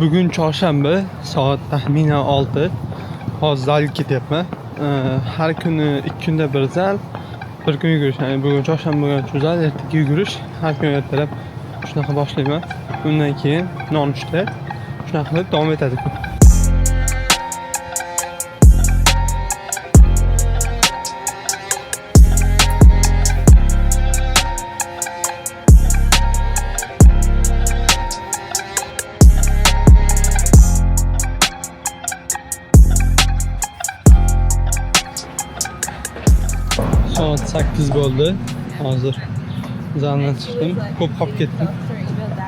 Bugün çarşamba, saat tahminen 6. Hozir zalga ketyapman. Har kuni 2 kunda bir zal, bir kun yugurish. Yani bugün çarşamba bo'lgan shu zal, ertaga yugurish. Har kuni ertalab shunaqa boshlayman. Undan keyin nonushta shunaqa qilib davom etadi. Saat 8 bo'ldi. Hozir zaldan chiqdim. Ko'p qolib ketdim.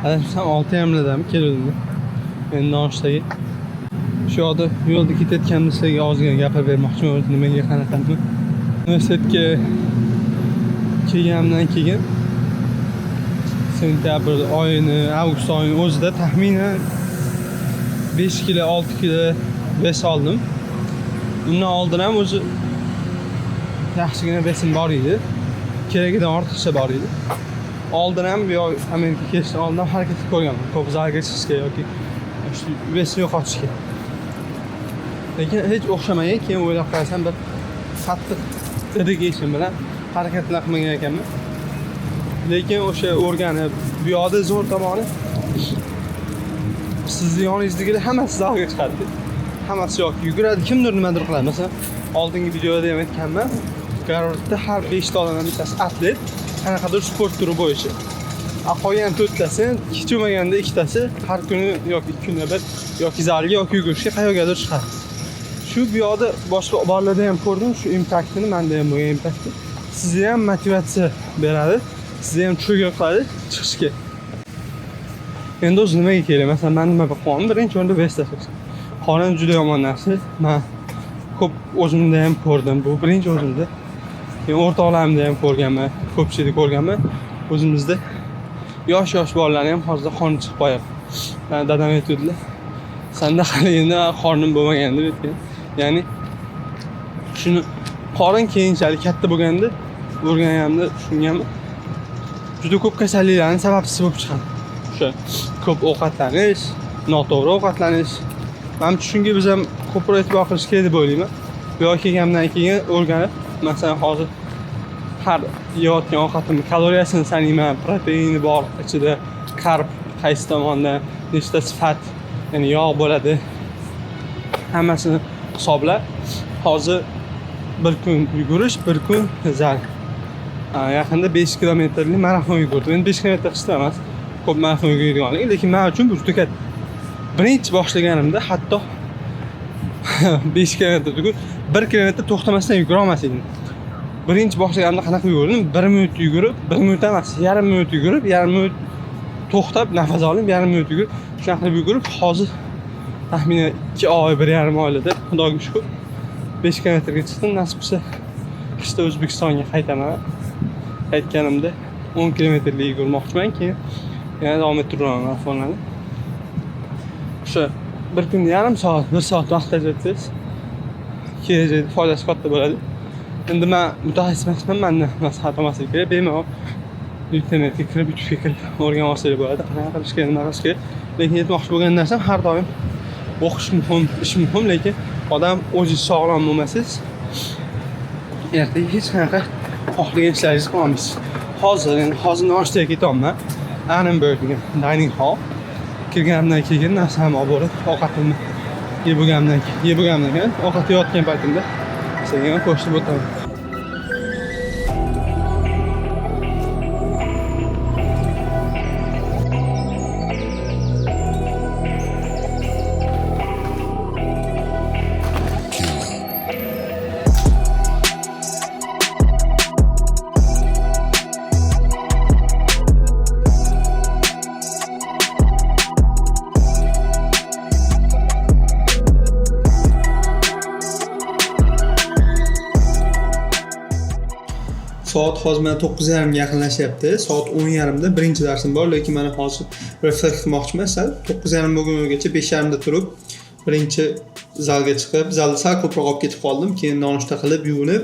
Adashsam 6:30dami keldim. Endi nonushtaga. Shu yoqda yo'lda ketayotganimda sizlarga ozgina gapirib bermoqchiman, nimaga qaratamni. Universitetga kelganimdan keyin sentabr oyini, avgust oyini o'zida taxminan 5 kilo, 6 kilo bes oldim. Undan oldin ham o'zi yaxshigina besim bor edi. Keragidan ortiqcha bor edi. Oldin ham bu Amerika kelishdan oldin harakat qilib ko'rganman. Ko'p zalga chiqishga yoki shu besni yo'qotishga. Lekin hech o'xshamagan. Keyin o'ylab qarasam bir qattiq dedication bilan harakatlar qilmagan ekanman. Lekin o'sha o'rganib, bu yoqda zo'r tomoni sizni yoningizdagilar hammasi zalga chiqadi. Hammasi yoki yuguradi, kimdir nimadir qiladi. Masalan, oldingi videoda ham aytganman. Garovda har 5 ta odamdan bittasi atlet, qanaqadir sport turi bo'yicha. Qolgan 4 tasi, kichmaganda 2 tasi har kuni yoki 2 kunda bir yoki zalga yoki yugurishga qayergadir chiqadi. Shu bu yoqda boshqa bolalarda ham ko'rdim, shu impactini, menda ham bo'lgan impactni. Sizga ham motivatsiya beradi, sizga ham trigger qiladi chiqishga. Endi o'zi nimaga kerak? Masalan, men nima qilmoqchiman? Birinchi o'rinda vest tashlash. Qorin juda yomon narsa. Men ko'p o'zimda ham ko'rdim. Bu birinchi o'zimda. Keyin o'rtoqlarimda ham ko'rganman, ko'pchilik ko'rganman. O'zimizda yosh bolalarning ham hozir qoni chiqib qo'yapti. Dadam aytadilar, "Senda hali endi qorning bo'lmagan" deb aytgan. Ya'ni shuni qorin keyinchalik katta bo'lganda o'rganganimda tushunganman. Juda ko'p kasalliklarning sababchisi bo'lib chiqadi. O'sha ko'p ovqatlanish, noto'g'ri ovqatlanish. Menimcha shunga biz ham ko'proq e'tibor qilish kerak deb o'ylayman. Bu yoqqa kelgandan keyin o'rganib, masalan, hozir har yeyotgan ovqatimni kaloriyasini sanayman, proteini bor, ichida karb qaysi tomonda, nechtasi fat, ya'ni yog' bo'ladi. Hammasini hisoblab, hozir bir kun yugurish, bir kun zal. Yaqinda 5 kilometrlik marafon yugurdim. Endi 5 kilometr qisqa emas, ko'p marafon yugurganlik, lekin men uchun bu juda katta. Birinchi boshlaganimda hatto 5 kilometr yugurib, 1 kilometr to'xtamasdan yugura olmas edim. Birinchi boshlaganimda qanaqa yugurdim? 1 minut yugurib, 1 minut emas, yarim minut yugurib, yarim minut to'xtab, nafas olib, yarim minut yugurib, shunaqa qilib yugurib, hozir taxminan 2 oy, 1,5 oyda Xudoga shukr 5 kilometrga chiqdim. Nasib bo'lsa, qishda O'zbekistonga qaytaman. Qaytganimda 10 kilometrlik yugurmoqchiman, keyin yana davom ettiraman marafonlarni. O'sha bir kun yarim soat, 1 soat vaqt ajratsangiz, kelajakda foydasi katta bo'ladi. Endi men mutaxassis emasman, menda maslahat olmaslik kerak. Bemalol internetga kirib, YouTube'ga kirib o'rganib olsangiz bo'ladi. Qanaqa qilish kerak, nima qilish kerak. Lekin aytmoqchi bo'lgan narsam har doim o'qish muhim, ish muhim, lekin odam o'zingiz sog'lom bo'lmasangiz, ertaga hech qanaqa xohlagan ishlaringizni qila olmaysiz. Hozir nonushtaga ketyapman. Annenberg dining hall. Kirganimdan keyin narsamni olib borib, ovqatimni yeb bo'lganimdan keyin ovqat yeyotgan paytimda sizga qo'shib o'taman. Soat hozir mana 9:30 ga yaqinlashyapti. Soat 10:30da birinchi darsim bor, lekin mana hozir refresh qilmoqchiman. 9:30 bo'lgungacha 5:30da turib, birinchi zalga chiqib, zalda sal ko'proq olib ketib qoldim. Keyin nonushta qilib, yuvinib,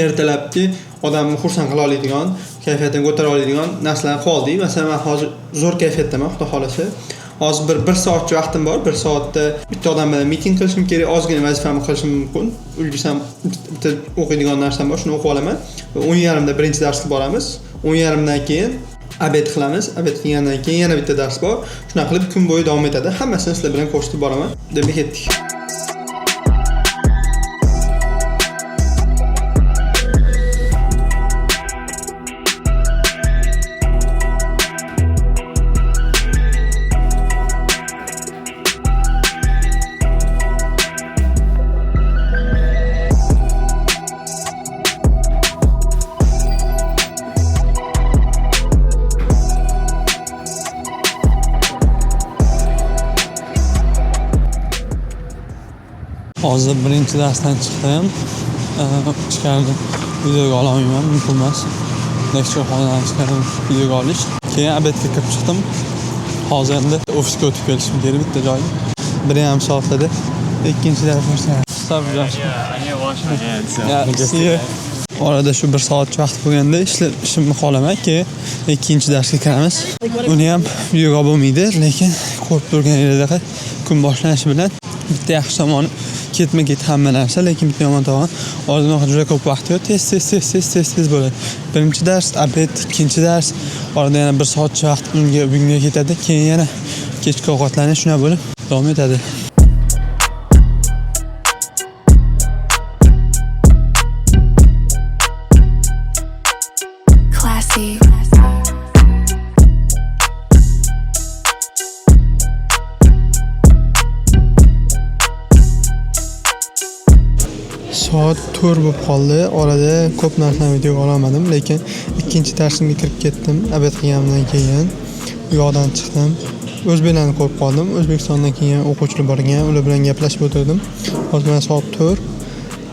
ertalabki odamni xursand qila oladigan, kayfiyatini ko'tara oladigan narsalarni qildik. Masalan, men hozir zo'r kayfiyatdaman, xudo xolasa. Hozir bir soatcha vaqtim bor. 1 soatda bitta odam bilan miting qilishim kerak, ozgina vazifamni qilishim mumkin. Ulgusam bitta o'qiydigan narsam bor, shuni o'qib olaman. Va 10:30da birinchi darsga boramiz. 10:30dan keyin obed qilamiz. Obed qilgandan keyin yana bitta dars bor. Shuna qilib kun bo'yi davom etadi. Hammasini sizlar bilan ko'rsatib boraman. Demak, ketdik. Hozir birinchi darsdan chiqdim. Ichkarida videoga olmayman, mumkin emas. Lecture xonadan chiqarib videoga olish. Keyin obedga kirib chiqdim. Hozir endi ofisga o'tib kelishim kerak bitta joyga. 1,5 soatda ikkinchi dars boshlanadi. Orada shu 1 soatcha vaqt bo'lganda ishimni qolaman, keyin ikkinchi darsga kiramiz. Uni ham videoga bo'lmaydi, lekin ko'rib turganingizdek kun boshlanishi bilan bitta yaxshi tomoni ketma-ket hamma narsa, lekin bitta yomon tomoni oldin juda ko'p vaqt yo'q, tez bo'ladi. Birinchi dars, obed, ikkinchi dars, orada yana 1 soatcha vaqt bunga ketadi, keyin yana kechki ovqatlanish shuna bo'lib davom etadi. Soat 4 bo'lib qoldi. Orada ko'p narsani videoga olmadim, lekin ikkinchi darsimga kirib ketdim. Obed qilganimdan keyin u yoqdan chiqdim. O'zbeklarni ko'rib qoldim. O'zbekistondan keyin o'quvchilar borgan, ular bilan gaplashib o'tirdim. Hozir mana soat 4.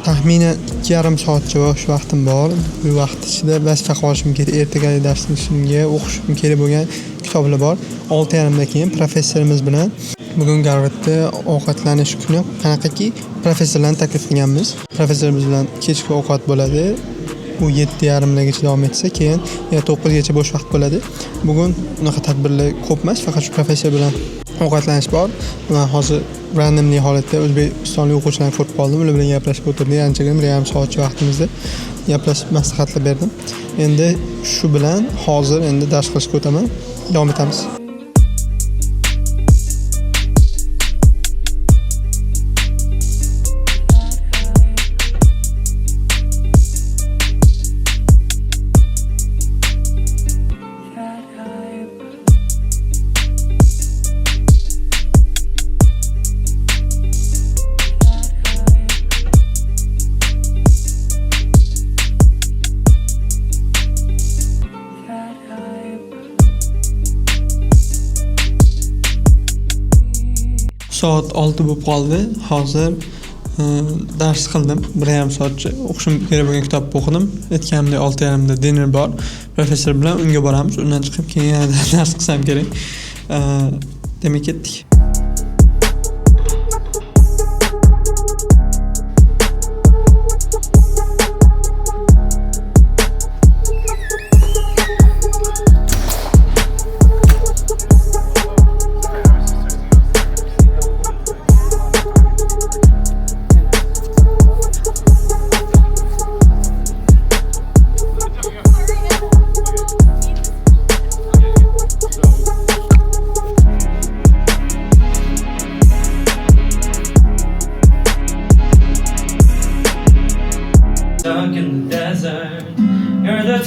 Taxminan 2,5 soatcha bo'sh vaqtim bor. Bu vaqt ichida vazifa qilishim kerak. Ertaga darsimga o'qishim kerak bo'lgan kitoblar bor. 6:30dan keyin professorimiz bilan bugun Garvardda ovqatlanish kuni qanaqaki professorlarni taklif qilganmiz. Professorimiz bilan kechki ovqat bo'ladi. U 7:30gacha davom etsa, keyin 9gacha bo'sh vaqt bo'ladi. Bugun unaqa tadbirlar ko'p emas, faqat shu professor bilan ovqatlanish bor. Men hozir randomli holatda o'zbekistonlik o'quvchilarni ko'rib qoldim. Ular bilan gaplashib o'tirdik. Anchagina 1,5 soatcha vaqtimizda gaplashib maslahatlar berdim. Endi shu bilan hozir dars qilishga o'taman. Davom etamiz. Soat 6 bo'lib qoldi. Hozir dars qildim. 1,5 soatcha o'qishim kerak bo'lgan kitobni o'qidim. Aytganimdek 6:30da dinner bor. Professor bilan unga boramiz. Undan chiqib keyin yana dars qilsam kerak. Demak, ketdik.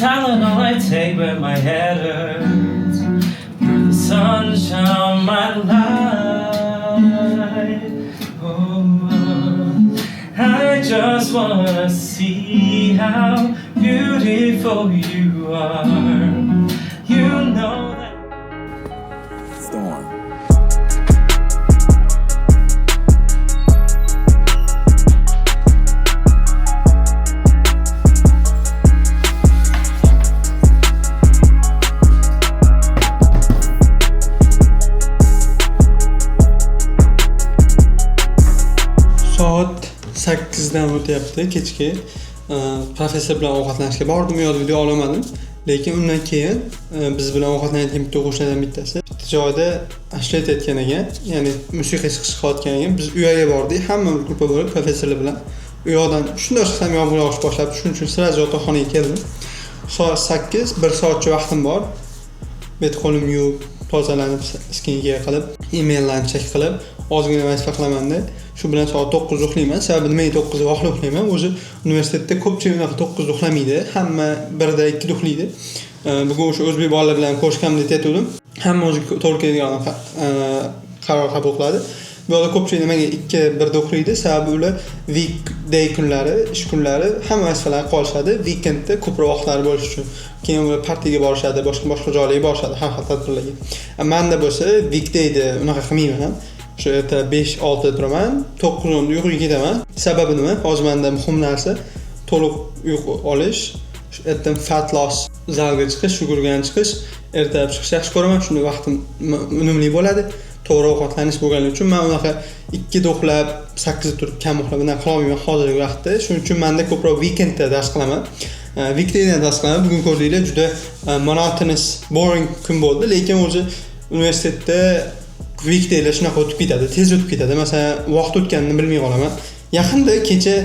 Tylenol I take when my head hurts. You're the sunshine on my life. Oh, I just wanna see how beautiful you are. You know that. Storm. Soat 8dan o'tyapti kechki. Professor bilan ovqatlanishga bordim, video olmadim. Lekin undan keyin biz bilan ovqatlanayotgan bitta o'quvchilardan bittasi joyda ishlayotgan ekan, ya'ni musiqa chiqayotgan ekan. Biz uyga bordik, hamma gruppa bo'lib professorlar bilan. U yoqdan shunday qilsam yomg'ir yog'ish boshladi. Shuning uchun siraj yotoqxonaga keldim. Soat 8, 1 soatcha vaqtim bor. Bet qo'lim yuvib, tozalanib, skinga qilib, emaillarni chek qilib, ozgina vazifa qilaman-da. Shu bilan soat 9 uxlayman. Sababi nimaga 9 ga uxlayman? O'zi universitetda ko'pchilik unaqa 9 ga uxlamaydi. Hamma 1 da 2 da uxlaydi. Bugun o'sha o'zbek bolalar bilan ko'rishganimda aytdim. Hamma o'zi to'g'ri keladigan qaror qabul qiladi. Bu yoqda ko'pchilik nimaga 2-1 da uxlaydi? Sababi ular weekday kunlari, ish kunlari hamma vazifalarni qolishadi. Weekendda ko'proq vaqtlari bo'lish uchun. Keyin ular partiyaga borishadi, boshqa joylarga borishadi, har xil tadbirlarga. Menda bo'lsa weekdayda unaqa qilmayman. Shu erta 5-6 da turaman, 9-10 da uyquga ketaman. Sababi nima? Hozir menda muhim narsa to'liq uyqu olish. Shu ertadan fat loss zalga chiqish, yugurgan chiqish, ertalab chiqish yaxshi ko'raman. Shunda vaqtim unumli bo'ladi. To'g'ri ovqatlanish bo'lganligi uchun men unaqa 2 da uxlab, 8 da turib kam uxlab bunday qila olmayman hozirgi vaqtda. Shuning uchun menda ko'proq weekendda dars qilaman. Weekdayda dars qilaman. Bugun ko'rdinglar, juda monotonous, boring kun bo'ldi, lekin o'zi universitetda weekdaylar shunaqa o'tib ketadi, tez o'tib ketadi. Masalan, vaqt o'tganini bilmay qolaman. Yaqinda kecha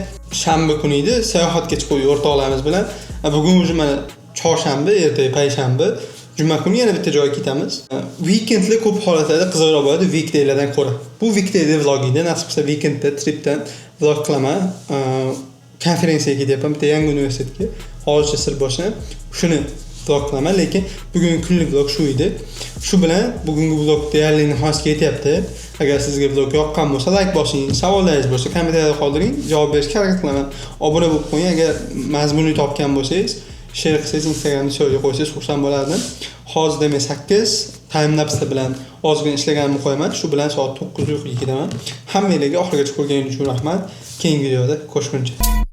shanba kuni edi, sayohatga chiqdik o'rtoqlarimiz bilan. Bugun o'zi mana chorshanba, ertaga payshanba, juma kuni yana bitta joyga ketamiz. Weekendlar ko'p holatlarda qiziqroq bo'ladi weekdaylardan ko'ra. Bu weekdayda vlog edi. Nasib qilsa weekendda tripdan vlog qilaman. Konferensiyaga ketyapman bitta yangi universitetga. Hozircha sir boshlanib, shuni vlog qilaman, lekin bugungi kunlik vlog shu edi. Shu bilan bugungi vlog deyarli nihoyasiga yetyapti. Agar sizga vlog yoqqan bo'lsa, like bosing, savollaringiz bo'lsa, kommentariyada qoldiring, javob berishga harakat qilaman. Obuna bo'lib qo'ying, agar mazmunli topgan bo'lsangiz, share qilsangiz, Instagramda story qo'ysangiz xursand bo'lardim. Hozirda men 8 time lapse bilan ozgina ishlaganimni qo'yaman. Shu bilan soat 9 uyquga ketaman. Hammangizga oxirigacha ko'rganingiz uchun rahmat. Keyingi videoda ko'rishguncha.